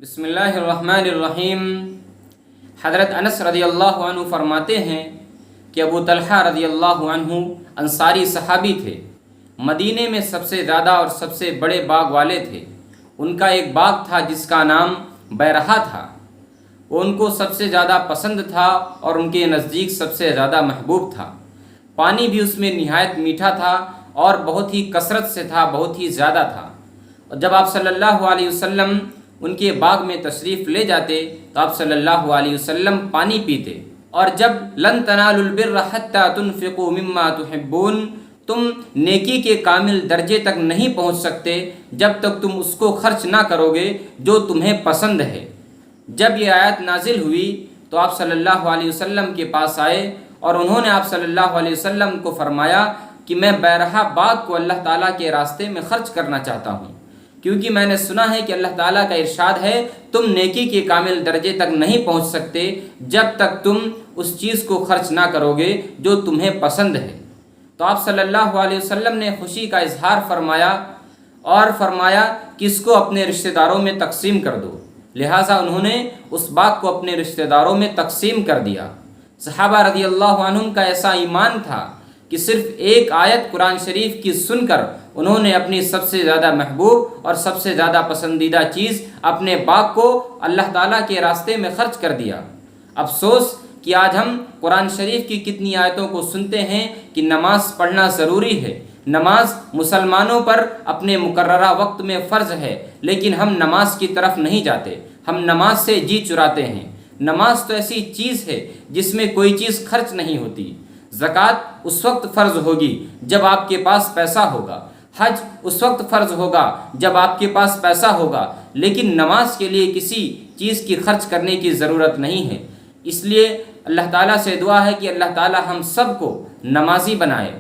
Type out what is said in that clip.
बिस्मिल्लाहिर्रहमानिर्रहीम। हज़रत अनस रज़ी अल्लाहु अन्हु फरमाते हैं कि अबू तलहा रज़ी अल्लाहु अन्हु अंसारी सहाबी थे, मदीने में सबसे ज़्यादा और सबसे बड़े बाग वाले थे। उनका एक बाग था जिसका नाम बैरहा था। वो उनको सबसे ज़्यादा पसंद था और उनके नज़दीक सबसे ज़्यादा महबूब था। पानी भी उसमें निहायत मीठा था और बहुत ही कसरत से था, बहुत ही ज़्यादा था। और जब आप सल्लल्लाहु अलैहि वसल्लम उनके बाग में तशरीफ़ ले जाते तो आप सल्लल्लाहु अलैहि वसल्लम पानी पीते। और जब लन तनालुल बिर्र हत्ता तुनफ़िक़ू मिम्मा तुहिब्बून, तुम नेकी के कामिल दर्जे तक नहीं पहुँच सकते जब तक तुम उसको खर्च ना करोगे जो तुम्हें पसंद है। जब ये आयत नाजिल हुई तो आप सल्लल्लाहु अलैहि वसल्लम के पास आए और उन्होंने आप सल्लल्लाहु अलैहि वसल्लम को फरमाया कि मैं बैरहा बाग को अल्लाह ताला के रास्ते में खर्च करना चाहता हूँ, क्योंकि मैंने सुना है कि अल्लाह ताला का इरशाद है, तुम नेकी के कामिल दर्जे तक नहीं पहुँच सकते जब तक तुम उस चीज़ को खर्च ना करोगे जो तुम्हें पसंद है। तो आप सल्लल्लाहु अलैहि वसल्लम ने खुशी का इजहार फरमाया और फरमाया कि इसको अपने रिश्तेदारों में तकसीम कर दो। लिहाजा उन्होंने उस बाग को अपने रिश्तेदारों में तकसीम कर दिया। सहाबा रज़ी अल्लाहु अन्हुम का ऐसा ईमान था कि सिर्फ एक आयत कुरान शरीफ की सुनकर उन्होंने अपनी सबसे ज़्यादा महबूब और सबसे ज़्यादा पसंदीदा चीज़ अपने बाग को अल्लाह ताला के रास्ते में खर्च कर दिया। अफसोस कि आज हम कुरान शरीफ की कितनी आयतों को सुनते हैं कि नमाज पढ़ना ज़रूरी है, नमाज मुसलमानों पर अपने मुकर्ररा वक्त में फ़र्ज़ है, लेकिन हम नमाज की तरफ नहीं जाते, हम नमाज से जी चुराते हैं। नमाज तो ऐसी चीज़ है जिसमें कोई चीज़ खर्च नहीं होती। ज़कात उस वक्त फ़र्ज़ होगी जब आपके पास पैसा होगा, हज उस वक्त फ़र्ज़ होगा जब आपके पास पैसा होगा, लेकिन नमाज के लिए किसी चीज़ की खर्च करने की ज़रूरत नहीं है। इसलिए अल्लाह ताला से दुआ है कि अल्लाह ताला हम सब को नमाजी बनाए।